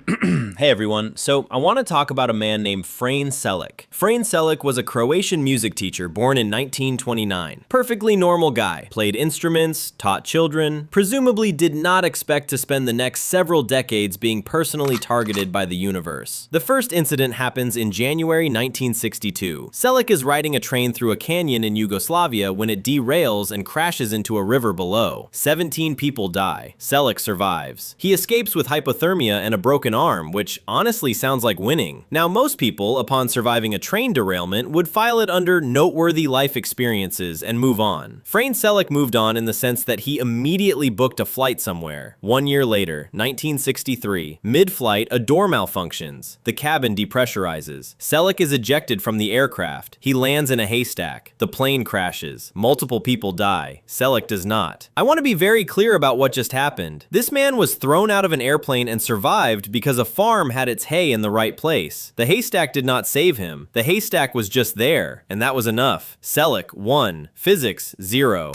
Hey everyone, so I want to talk about a man named Frane Selak. Frane Selak was a Croatian music teacher born in 1929. Perfectly normal guy, played instruments, taught children, presumably did not expect to spend the next several decades being personally targeted by the universe. The first incident happens in January 1962. Selak is riding a train through a canyon in Yugoslavia when it derails and crashes into a river below. 17 people die. Selak survives. He escapes with hypothermia and a broken arm, which honestly sounds like winning. Now, most people, upon surviving a train derailment, would file it under noteworthy life experiences and move on. Frane Selak moved on in the sense that he immediately booked a flight somewhere. 1 year later, 1963, mid-flight, a door malfunctions. The cabin depressurizes. Selak is ejected from the aircraft. He lands in a haystack. The plane crashes. Multiple people die. Selak does not. I want to be very clear about what just happened. This man was thrown out of an airplane and survived because a farm had its hay in the right place. The haystack did not save him. The haystack was just there, and that was enough. Selak 1, physics 0.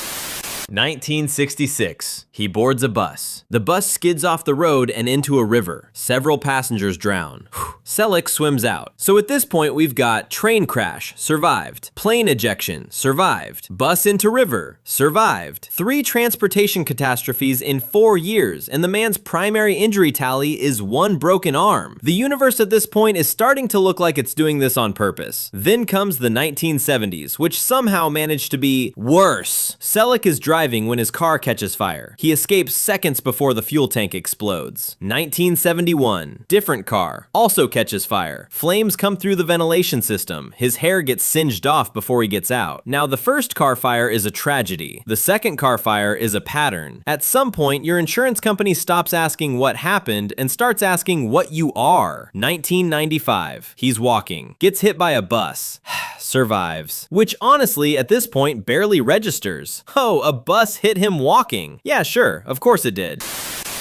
1966. He boards a bus. The bus skids off the road and into a river. Several passengers drown. Selak swims out. So at this point, we've got train crash, survived. Plane ejection, survived. Bus into river, survived. 3 transportation catastrophes in 4 years, and the man's primary injury tally is 1 broken arm. The universe at this point is starting to look like it's doing this on purpose. Then comes the 1970s, which somehow managed to be worse. Selak is driving when his car catches fire. He escapes seconds before the fuel tank explodes. 1971, different car, also catches fire. Flames come through the ventilation system. His hair gets singed off before he gets out. Now, the first car fire is a tragedy. The second car fire is a pattern. At some point, your insurance company stops asking what happened and starts asking what you are. 1995, he's walking, gets hit by a bus, survives. Which honestly, at this point, barely registers. Oh, a bus hit him walking. Yeah, sure, of course it did.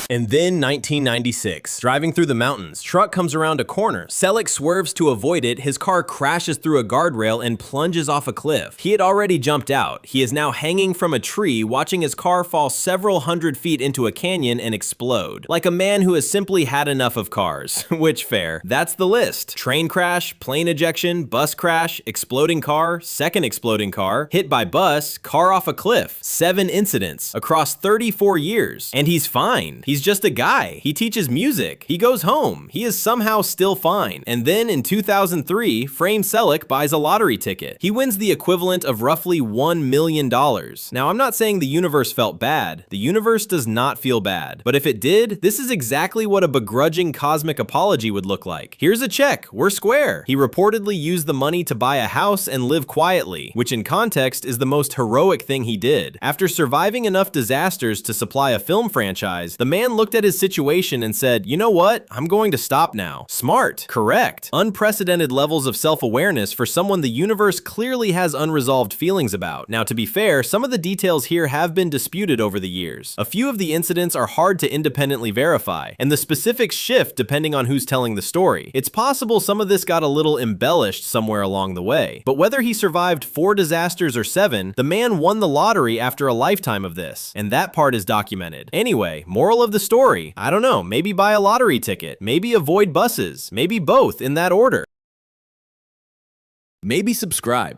And then 1996, driving through the mountains, truck comes around a corner. Selak swerves to avoid it, his car crashes through a guardrail and plunges off a cliff. He had already jumped out. He is now hanging from a tree, watching his car fall several hundred feet into a canyon and explode. Like a man who has simply had enough of cars. Which, fair. That's the list. Train crash, plane ejection, bus crash, exploding car, second exploding car, hit by bus, car off a cliff. 7 incidents across 34 years. And he's fine. He's just a guy. He teaches music. He goes home. He is somehow still fine. And then in 2003, Frane Selak buys a lottery ticket. He wins the equivalent of roughly $1 million. Now, I'm not saying the universe felt bad. The universe does not feel bad. But if it did, this is exactly what a begrudging cosmic apology would look like. Here's a check. We're square. He reportedly used the money to buy a house and live quietly, which in context is the most heroic thing he did. After surviving enough disasters to supply a film franchise, the man looked at his situation and said, you know what? I'm going to stop now. Smart. Correct. Unprecedented levels of self-awareness for someone the universe clearly has unresolved feelings about. Now, to be fair, some of the details here have been disputed over the years. A few of the incidents are hard to independently verify, and the specifics shift depending on who's telling the story. It's possible some of this got a little embellished somewhere along the way. But whether he survived 4 disasters or 7, the man won the lottery after a lifetime of this, and that part is documented. Anyway, moral of the story, I don't know, maybe buy a lottery ticket, maybe avoid buses, maybe both in that order. Maybe subscribe.